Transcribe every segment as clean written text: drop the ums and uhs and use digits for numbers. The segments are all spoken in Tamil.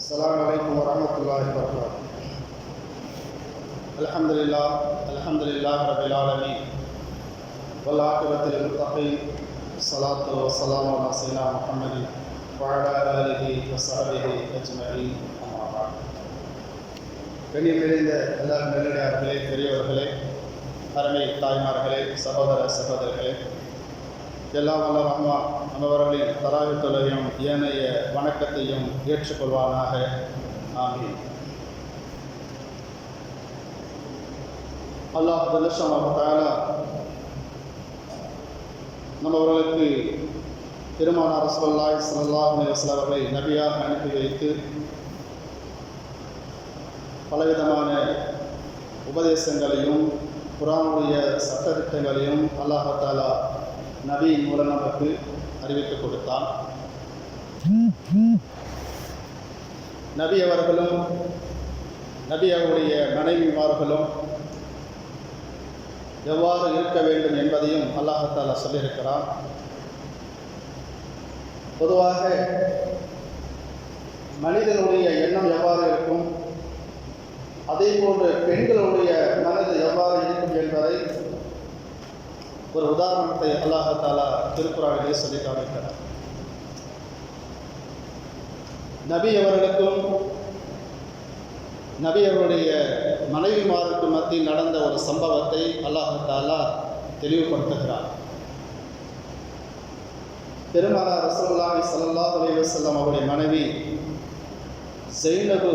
السلام عليكم ورحمة الله وبركاته. الحمد لله رب العالمين والعاقبة للمتقين والصلاة والسلام على سيدنا محمد وعلى آله وصحبه أجمعين. أما بعد. கண்ணியம் நிறைந்த எல்லா நல்லடியார்களே, பெரியவர்களே, அருமை தாய்மார்களே, சகோதரர்களே, எல்லாம் வல்ல ரஹ்மான் நம்மவர்களின் தராவித் தொழுகையும் ஏனைய வணக்கத்தையும் ஏற்றுக்கொள்வானாக. ஆமீன். அல்லாஹ் ஜல்லஷானஹு தஆலா நம்மவர்களுக்கு பெருமானார் ரசூலுல்லாஹி ஸல்லல்லாஹு அலைஹி வஸல்லம் அவர்களை நபியாக அனுப்பி வைத்து பலவிதமான உபதேசங்களையும் குர்ஆனுடைய சட்டதிட்டங்களையும் அல்லாஹ் தஆலா நபியின் மூலம் நமக்கு அறிவித்து கொடுத்தான். நபி அவர்களும் நபி அவருடைய மனைவிமார்களும் எவ்வாறு இருக்க வேண்டும் என்பதையும் அல்லாஹ் தஆலா சொல்லியிருக்கிறான். பொதுவாக மனிதனுடைய எண்ணம் எவ்வாறு இருக்கும், அதே போன்று பெண்களுடைய மனது எவ்வாறு இருக்கும் என்பதை ஒரு உதாரணத்தை அல்லாஹ் தஆலா திருக்குர்ஆனிலே சொல்லி காண்பிக்கிறார். நபி அவர்களுக்கும் நபி அவருடைய மனைவிமாருக்கு மத்தியில் நடந்த ஒரு சம்பவத்தை அல்லாஹ் தஆலா தெளிவுபடுத்துகிறார். பெருமானார் ரசூலுல்லாஹி ஸல்லல்லாஹு அலைஹி வஸல்லம் அவருடைய மனைவி ஸைனப்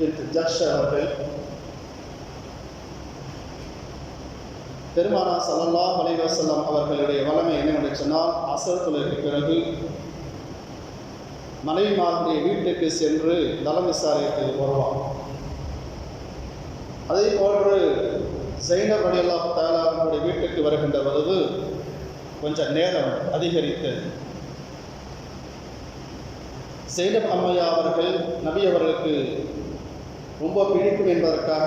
பின்த் ஜஹ்ஷ் அவர்கள் பெருமானார் ஸல்லல்லாஹு அலைஹி வஸல்லம் அவர்களுடைய வளமை என்னவென்று சொன்னால், அஸ்ர் தொழுகைக்கு பிறகு மனைவிமாருடைய வீட்டுக்கு சென்று நலம் விசாரித்து வருவார். அதே போன்று ஸைனப் ரலியல்லாஹு தஆலா அவர்களுடைய வீட்டுக்கு வருகின்ற பொழுது கொஞ்சம் நேரம் அதிகரித்தது. ஸைனப் அம்மையா அவர்கள் நபி அவர்களுக்கு ரொம்ப பிடிக்கும் என்பதற்காக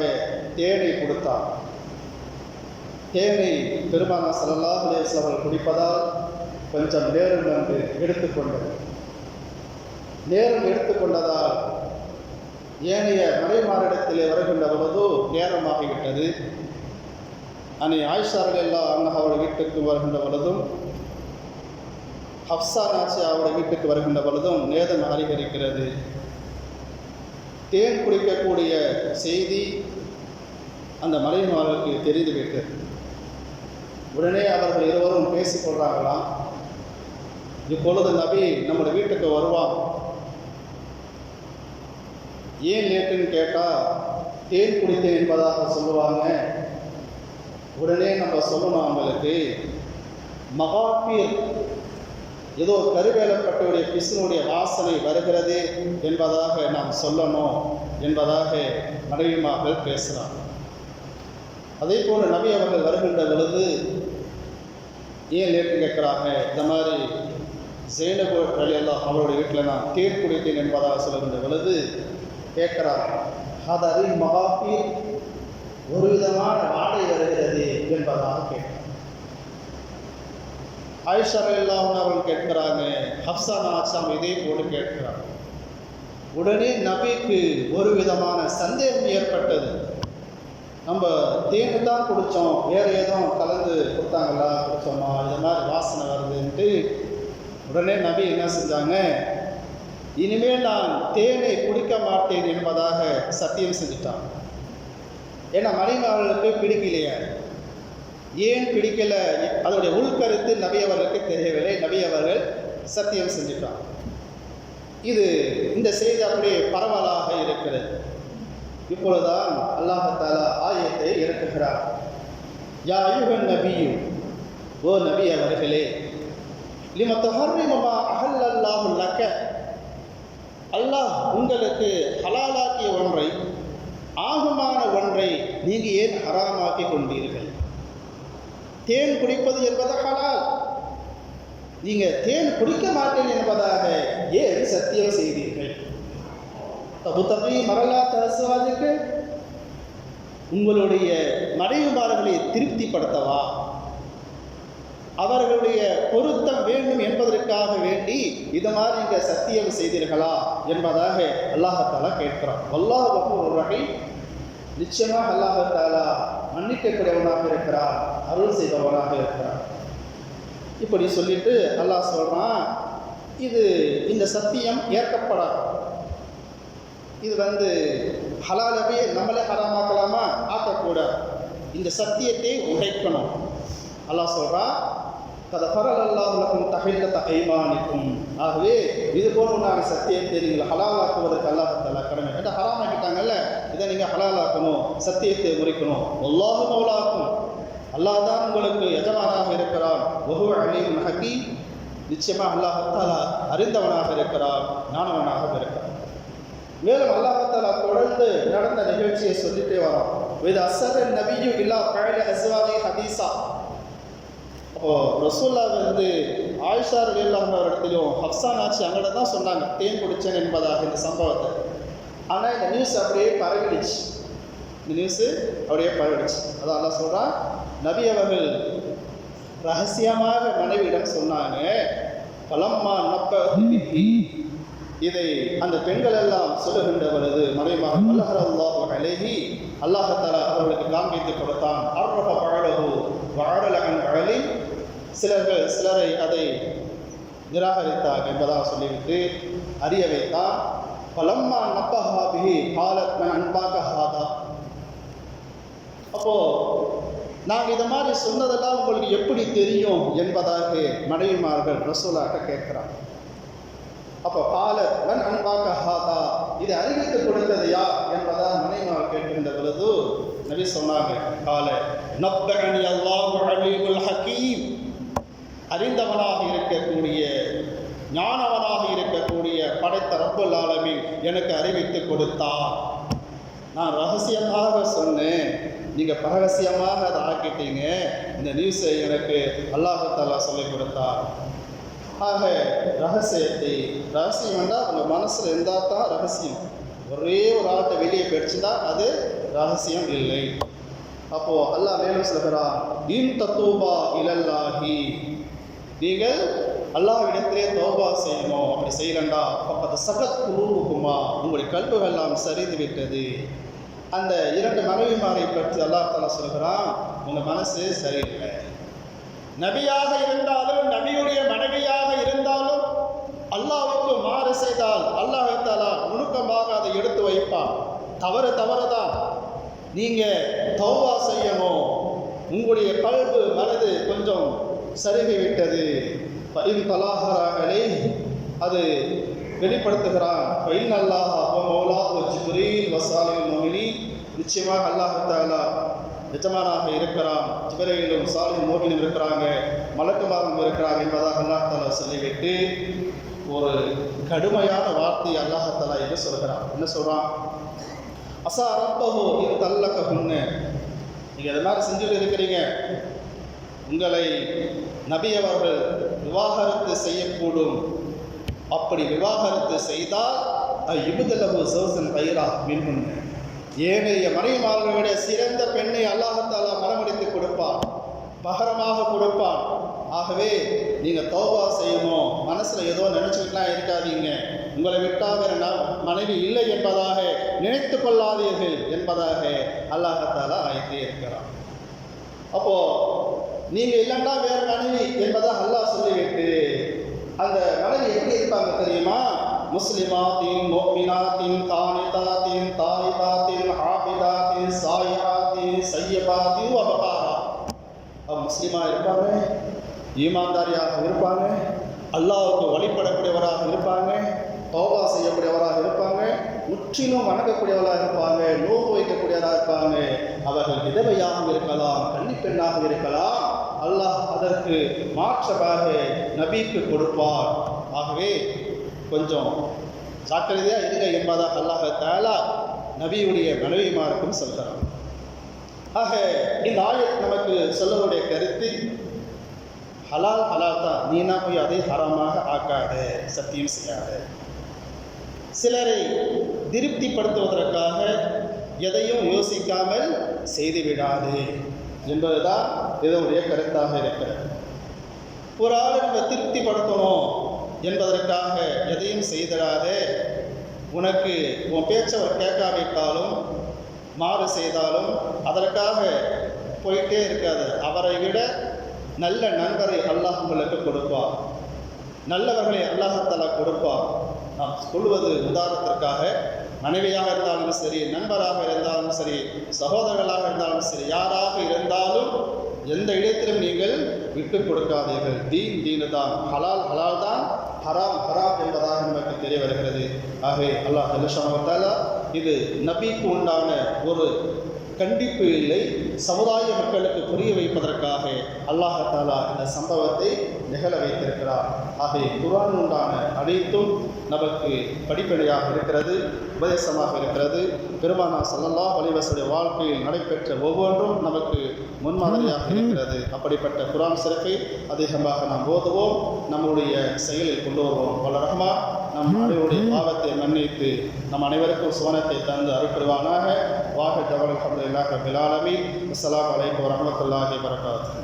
தேனை கொடுத்தார். தேனை பெருமானார் ஸல்லல்லாஹு அலைஹி வஸல்லம் அவர்கள் குடிப்பதால் கொஞ்சம் நேரம் வந்து எடுத்துக்கொண்டது. நேரம் எடுத்துக்கொண்டதால் ஏனைய மனைவிமாரிடத்திலே வருகின்ற பொழுது நேரமாகிவிட்டது. அன்னை ஆயிஷா ரலியல்லாஹு அன்ஹா அவருடைய வீட்டுக்கு வருகின்ற பொழுதும் ஹப்ஸா நாச்சியா அவருடைய வீட்டுக்கு வருகின்ற பொழுதும் நேரம் அதிகரிக்கிறது. தேன் குடிக்கக்கூடிய செய்தி அந்த மனைவிமார்களுக்கு தெரிந்துவிட்டது. உடனே அவர்கள் இருவரும் பேசிக்கொள்றாங்களாம், இப்பொழுது நபி நம்முடைய வீட்டுக்கு வருவான், ஏன் லேட்டுன்னு கேட்டால் தேன் குடித்தேன் என்பதாக சொல்லுவாங்க. உடனே நம்ம சொல்லணும், அவங்களுக்கு மகாபீர் ஏதோ கருவேலப்பட்டுடைய பிசுனுடைய வாசனை வருகிறது என்பதாக நாம் சொல்லணும் என்பதாக மனைவிமார்கள் பேசுகிறாங்க. அதே போன்று நபி அவர்கள் வருகின்ற பொழுது ஏன் லேட்டு கேட்குறாங்க, இந்த மாதிரி ஸைனப் ரலியல்லாஹு அவருடைய வீட்டில் நான் தேன் குடித்தேன் என்பதாக சொல்லுகின்ற பொழுது கேட்குறாங்க, ஹதரி மகாபீர், ஒரு விதமான வாடை வருகிறது என்பதாக கேட்கிறார். ஆயிஷா ரலியல்லாஹு அவர்கள் கேட்கிறாங்க, ஹப்ஸா நாச்சியா இதே போன்று கேட்கிறாங்க. உடனே நபிக்கு ஒரு விதமான சந்தேகம் ஏற்பட்டது. நம்ம தேனு தான் குடித்தோம், வேறு எதுவும் கலந்து கொடுத்தாங்களா, குடித்தோமா, இது மாதிரி வாசனை வருதுன்ட்டு உடனே நபி என்ன செஞ்சாங்க, இனிமேல் நான் தேனை குடிக்க மாட்டேன் என்பதாக சத்தியம் செஞ்சுட்டாங்க. ஏன்னா மனைவிமார்களுக்கு பிடிக்கலையா, ஏன் பிடிக்கலை, அதோடைய உள்கருத்து நபி அவர்களுக்கு தெரியவில்லை. நபி அவர்கள் சத்தியம் செஞ்சுட்டாங்க. இது இந்த செய்தி அப்படியே பரவலாக இருக்கிறது. இப்பொழுதுதான் அல்லாஹ் தஆலா ஆயத்தை இறக்குகிறார். யா அய்யுஹன் நபியு, ஓ நபி அவர்களே, லிம துஹர்ரிமு மா அஹல்லல்லாஹு லக, அல்லாஹ் உங்களுக்கு ஹலாலாக்கிய ஒன்றை, ஆகுமான ஒன்றை நீங்கள் ஏன் ஹராமாக்கி கொண்டீர்கள்? தேன் குடிப்பது என்பது ஹலால், நீங்கள் தேன் குடிக்க மாட்டேன் என்பதாக ஏன் சத்தியம் செய்தீர்கள்? தபுத்தகி மரலாத்த அஸ்வாஜுக்கு, உங்களுடைய மனைவிமார்களை திருப்திப்படுத்தவா, அவர்களுடைய பொருத்தம் வேண்டும் என்பதற்காக வேண்டி இது மாதிரி நீங்கள் சத்தியம் செய்தீர்களா என்பதாக அல்லாஹாலா கேட்கிறான். அல்லாஹ் கஃபூர் ரஹீம், நிச்சயமாக அல்லாஹாலா மன்னிக்கக்கூடியவனாக இருக்கிறார், அருள் செய்பவனாக இருக்கிறார். இப்படி சொல்லிட்டு அல்லாஹ் சொல்றான், இந்த சத்தியம் ஏற்கப்படாது. இது ஹலாலவே நம்மளே ஹராமாக்கலாமா? ஆக்கக்கூடாது. இந்த சத்தியத்தை உடைக்கணும். அல்லாஹ் சொல்றான், ஆகவே இது போன்ற சத்தியத்தை நீங்கள் ஹலாலாக்குவதற்கு அல்லாஹ் கடமை. ஹராமாக்கிட்டாங்கல்ல, இதை நீங்கள் ஹலாலாக்கணும், சத்தியத்தை முறிக்கணும். அல்லாஹ் மௌலாக்கும், அல்லாஹ் தான் உங்களுக்கு எஜமானாக இருக்கிறான். வஹுவ அலீமுன் ஹகீம், நிச்சயமாக அல்லாஹ் தஆலா அறிந்தவனாக இருக்கிறான், ஞானவனாக இருக்கிறான். மேலும் அல்லாஹ் தஆலா தொடர்ந்து நடந்த நிகழ்ச்சியை சொல்லிட்டே வரோம். இது அஸ்ஸர நபியு இல்லா கஅல அஸ்வாகி ஹதீஸா. அப்போ ரசூல்லா ஆயிஷா ரலியல்லாஹு அன்ஹா இடத்திலும் ஹப்ஸா நாச்சி அங்கே தான் சொன்னாங்க தேன் குடிச்சேன் என்பதாக இந்த சம்பவத்தை. ஆனால் இந்த நியூஸ் அப்படியே பரவிடுச்சு. அதான் அல்லாஹ் சொல்கிறான், நபி அவர்கள் ரகசியமாக மனைவியிடம் சொன்னாங்க, பலம்மா நப்ப இதை அந்த பெண்கள் எல்லாம் சொல்லுகின்ற பொழுது மனைவியாக அல்லாஹ் அலைஹி அல்லாஹ் தஆலா அவர்களுக்கு காண்பித்து கொடுத்தான். அர்ரஃப பஅலஹு வஅரல அன் பஅலி, சிலரை அதை நிராகரித்தார் என்பதாக சொல்லிவிட்டு அறிய வைத்தார். பலம்மா நப்பஹா பிஹி காலத் மன் அன்பாக ஹாதா. அப்போ நாங்கள் இதை மாதிரி சொன்னதெல்லாம் உங்களுக்கு எப்படி தெரியும் என்பதாக மனைவிமார்கள் ரசூலாட்ட கேட்கிறாங்க. அப்போ காலத் மன் அன்பாக ஹாதா, இதை அறிவித்து கொடுத்தது யார் என்பதாக மனைவிமார்கள் கேட்கின்ற பொழுது நபி சொன்னாங்க, கால நப்பஅனி அல்லாஹு அலீமுல் ஹகீம், அறிந்தவனாக இருக்கக்கூடிய ஞானவனாக இருக்கக்கூடிய படைத்த ரப்புல் ஆலமீன் எனக்கு அறிவித்து கொடுத்தார். நான் ரகசியமாக சொன்னேன், நீங்கள் பரகசியமாக அதை ஆக்கிட்டீங்க. இந்த நியூஸை எனக்கு அல்லாஹ் தஆலா சொல்லிக் கொடுத்தார். ஆக ரகசியம் என்றால் உங்கள் மனசில் இருந்தால் தான் ரகசியம். ஒரே ஒரு ஆட்டை வெளியே போயிடுச்சுன்னா அது ரகசியம் இல்லை. அப்போது அல்லாஹ் மேலும் சொல்கிறான், இன் தத்தூபா இலல்லாஹி, நீங்கள் அல்லாஹ்விடத்திலே தௌபா செய்யணும். அப்படி செய்யலண்டா பக்கத்து சகத் குலூபுகுமா, உங்களுடைய கல்புகள்லாம் சரிந்து விட்டது. அந்த இரண்டு மனைவிமாரை பற்றி அல்லாஹ் தஆலா சொல்கிறான், உங்கள் மனசு சரியில்லை. நபியாக இருந்தாலும் நபியுடைய மனைவியாக இருந்தாலும் அல்லாஹ்வுக்கு மாறு செய்தால் அல்லாஹ் தஆலா நுணுக்கமாக அதை எடுத்து வைப்பான். தவறுதான். நீங்கள் தௌபா செய்யணும். உங்களுடைய கல்பு மனது கொஞ்சம் சருகி விட்டது. அது வெளிப்படுத்துகிறான். நிச்சயமாக அல்லாஹ் தஆலா எஜமானாக இருக்கிறான். ஜிப்ரீலும் சாலிஹ் மோமினும் இருக்கிறாங்க, மலக்குமாரும் இருக்கிறாங்க என்பதாக அல்லாஹ் தஆலா சொல்லிவிட்டு ஒரு கடுமையான வார்த்தை அல்லாஹ் தஆலா இது சொல்கிறான். என்ன சொல்றான்? அஸா ரப்பஹு இன் தல்லகஹுன்ன, நீங்கள் எது மாதிரி செஞ்சுட்டு இருக்கிறீங்க, உங்களை நபி அவர்கள் விவாகரத்து செய்யக்கூடும். அப்படி விவாகரத்து செய்தால் இப்தலஹு ஸௌஜன் கைரா மின்ஹுன்ன, ஏனைய மனைவிமார்களை விட சிறந்த பெண்ணை அல்லாஹ் தஆலா மனமடித்து கொடுப்பான், பகரமாக கொடுப்பான். ஆகவே நீங்கள் தௌபா செய்யணும். மனசில் ஏதோ நினச்சிக்கிட்டுலாம் இருக்காதீங்க. உங்களை விட்டால் வேற மனைவி இல்லை என்பதாக நினைத்து கொள்ளாதீர்கள் என்பதாக அல்லாஹ் தஆலா ஆயிட்டே இருக்கிறான். அப்போது நீங்கள் இல்லைன்னா வேறு மனைவி என்பதாக அல்லாஹ் சொல்லிவிட்டு அந்த மனைவி எப்படி இருப்பாங்க தெரியுமா? முஸ்லிமாத்தின் முஃமினாத்தின் கானிதாத்தின் தாயிபாத்தின் ஆபிதாத்தின் சாயிஹாத்தின் சய்யபாத்தின் வபகாரா. முஸ்லிமாக இருப்பாங்க, ஈமான்தாரியாக இருப்பாங்க, அல்லாஹ்வுக்கு வழிபடக்கூடியவராக இருப்பாங்க, தௌபா செய்யக்கூடியவராக இருப்பாங்க, முற்றிலும் வணங்கக்கூடியவராக இருப்பாங்க, நோன்பு வைக்கக்கூடியவராக இருப்பாங்க. அவர்கள் விதவையாக இருக்கலாம், கன்னிப்பெண்ணாக இருக்கலாம். அல்லாஹ் அதற்கு மாற்றமாக நபிக்கு கொடுப்பார். ஆகவே கொஞ்சம் ஜாக்கிரதையாக இருங்க என்பதாக அல்லாஹ் தஆலா நபியுடைய மனைவிமாருக்கும் சொல்கிறார். ஆக இந்த ஆயத் நமக்கு சொல்லக்கூடிய கருத்து, ஹலால் தான், நீனா போய் அதை ஹராமாக ஆக்காத, சத்தியம் செய்யாத. சிலரை திருப்திப்படுத்துவதற்காக எதையும் யோசிக்காமல் செய்துவிடாது என்பதுதான் இதனுடைய கருத்தாக இருக்கிறது. ஒரு ஆளை நம்ம திருப்திப்படுத்தணும் என்பதற்காக எதையும் செய்திடாதே. உனக்கு உன் பேச்சை அவர் கேட்காவிட்டாலும் மாறு செய்தாலும் அதற்காக போயிட்டே இருக்காது. அவரை விட நல்ல நண்பரை அல்லாஹ் உங்களுக்கு கொடுப்பார், நல்லவர்களை அல்லாஹ் கொடுப்பார். நாம் சொல்வது உதாரணத்திற்காக, மனைவியாக இருந்தாலும் சரி, நண்பராக இருந்தாலும் சரி, சகோதரர்களாக இருந்தாலும் சரி, யாராக இருந்தாலும் எந்த இடத்திலும் நீங்கள் விட்டு கொடுக்காதீர்கள். தீனு தான், ஹலால் ஹலால் தான், ஹராம் ஹராம் என்பதாக நமக்கு தெரிய வருகிறது. ஆகவே அல்லாஹ் ஜல்லஷானஹு வ தஆலா இது நபிக்கு உண்டான ஒரு கண்டிப்பு இல்லை, சமுதாய மக்களுக்கு புரிய வைப்பதற்காக அல்லாஹ் தஆலா இந்த சம்பவத்தை நிகழ வைத்திருக்கிறார். ஆகவே குர்ஆன் உண்டான அனைத்தும் நமக்கு படிப்படியாக இருக்கிறது, உபதேசமாக இருக்கிறது. பெருமானார் ஸல்லல்லாஹு அலைஹி வஸல்லம் வாழ்க்கையில் நடைபெற்ற ஒவ்வொன்றும் நமக்கு முன்மாதிரியாக இருக்கிறது. அப்படிப்பட்ட குர்ஆன் சிறப்பை அதிகமாக நாம் ஓதுவோம், நம்முடைய செயலில் கொண்டு வருவோம். வல்ல ரஹ்மான் நம் அனைவருடைய பாவத்தை மன்னித்து நம் அனைவருக்கும் சுவனத்தை தந்து அருள்புரிவானாக. வாஹித் அல்ஹம்துலில்லாஹி ரப்பில் ஆலமீன். அஸ்ஸலாமு அலைக்கும் வரஹ்மத்துல்லாஹி வபரகாத்துஹு.